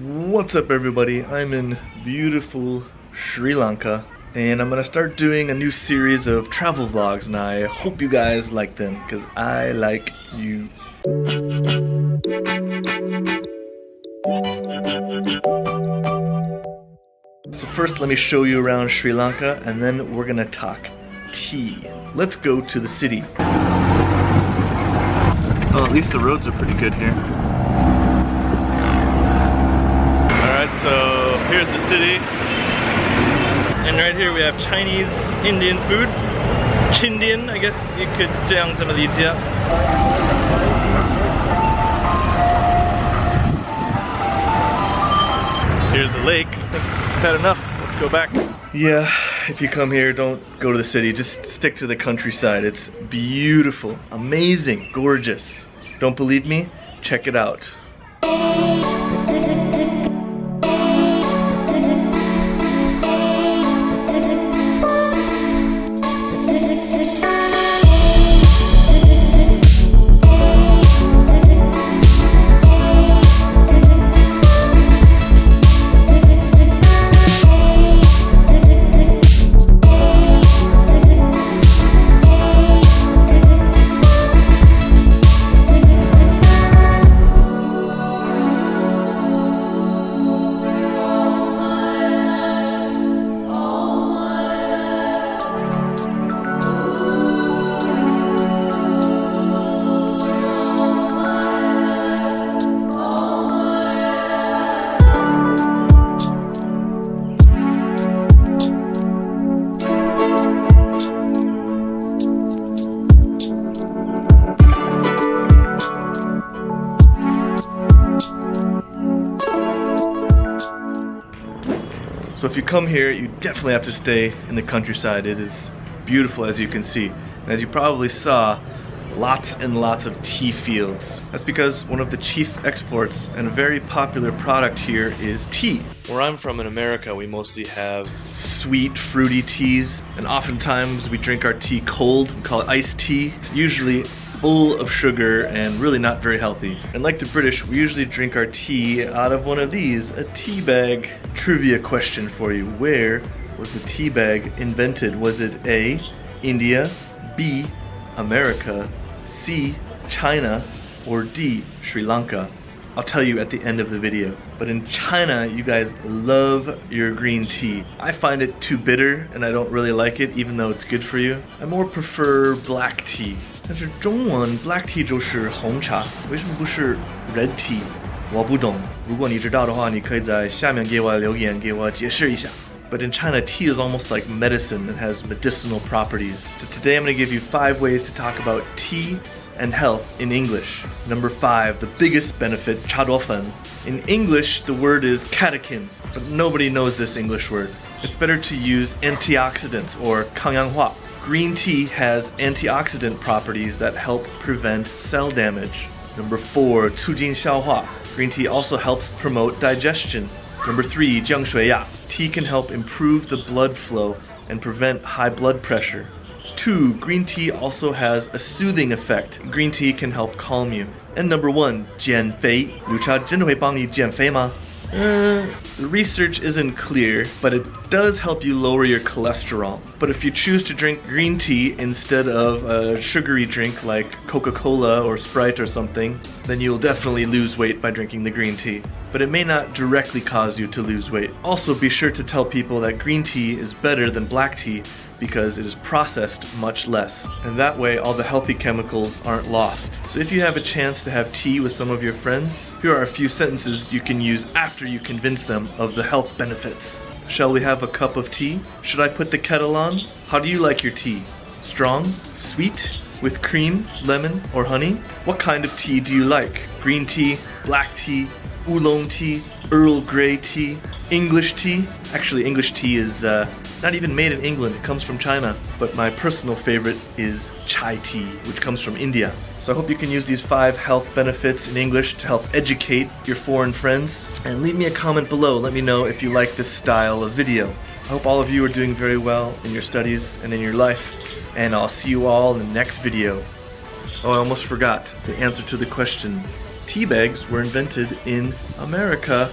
What's up everybody? I'm in beautiful Sri Lanka and I'm gonna start doing a new series of travel vlogs and I hope you guys like them because I like you. So first let me show you around Sri Lanka and then we're gonna talk tea. Let's go to the city. Oh, at least the roads are pretty good here. Alright, so here's the city. And right here we have Chinese, Indian food. Chindian, I guess you could 这样这么理解. Here's the lake. I think I've had enough. Let's go back. Yeah, if you come here, don't go to the city. Just stick to the countryside. It's beautiful, amazing, gorgeous. Don't believe me? Check it out. So if you come here, you definitely have to stay in the countryside. It is beautiful as you can see. And as you probably saw, lots and lots of tea fields. That's because one of the chief exports and a very popular product here is tea. Where I'm from in America, we mostly have sweet, fruity teas. And oftentimes we drink our tea cold. We call it iced tea. It's usually full of sugar and really not very healthy. And like the British, we usually drink our tea out of one of these, a tea bag. Trivia question for you. Where was the tea bag invented? Was it A, India, B, America, C, China, or D, Sri Lanka? I'll tell you at the end of the video. But in China, you guys love your green tea. I find it too bitter and I don't really like it even though it's good for you. I more prefer black tea. 但是中文 black tea 就是红茶，为什么不是 red tea？ 我不懂，如果你知道的话，你可以在下面给我留言，给我解释一下。But in China, tea is almost like medicine that has medicinal properties. So today I'm going to give you 5 ways to talk about tea and health in English. Number 5, the biggest benefit, 茶多酚. In English, the word is catechins, but nobody knows this English word. It's better to use antioxidants or 抗氧化. Green tea has antioxidant properties that help prevent cell damage. Number 4, 促进消化. Green tea also helps promote digestion. Number 3, 降血压. Tea can help improve the blood flow and prevent high blood pressure. 2, green tea also has a soothing effect. Green tea can help calm you. And number 1, 减肥. 绿茶真的会帮你减肥吗? The research isn't clear, but it does help you lower your cholesterol. But if you choose to drink green tea instead of a sugary drink like Coca-Cola or Sprite or something, then you'll definitely lose weight by drinking the green tea. But it may not directly cause you to lose weight. Also, be sure to tell people that green tea is better than black tea because it is processed much less. And that way, all the healthy chemicals aren't lost. So if you have a chance to have tea with some of your friends, here are a few sentences you can use after you convince them of the health benefits. Shall we have a cup of tea? Should I put the kettle on? How do you like your tea? Strong? Sweet? With cream, lemon, or honey? What kind of tea do you like? Green tea, black tea, oolong tea, Earl Grey tea, English tea? Actually, English tea is not even made in England, it comes from China. But my personal favorite is chai tea, which comes from India. So I hope you can use these 5 health benefits in English to help educate your foreign friends. And leave me a comment below, let me know if you like this style of video. I hope all of you are doing very well in your studies and in your life. And I'll see you all in the next video. Oh, I almost forgot the answer to the question. Tea bags were invented in America.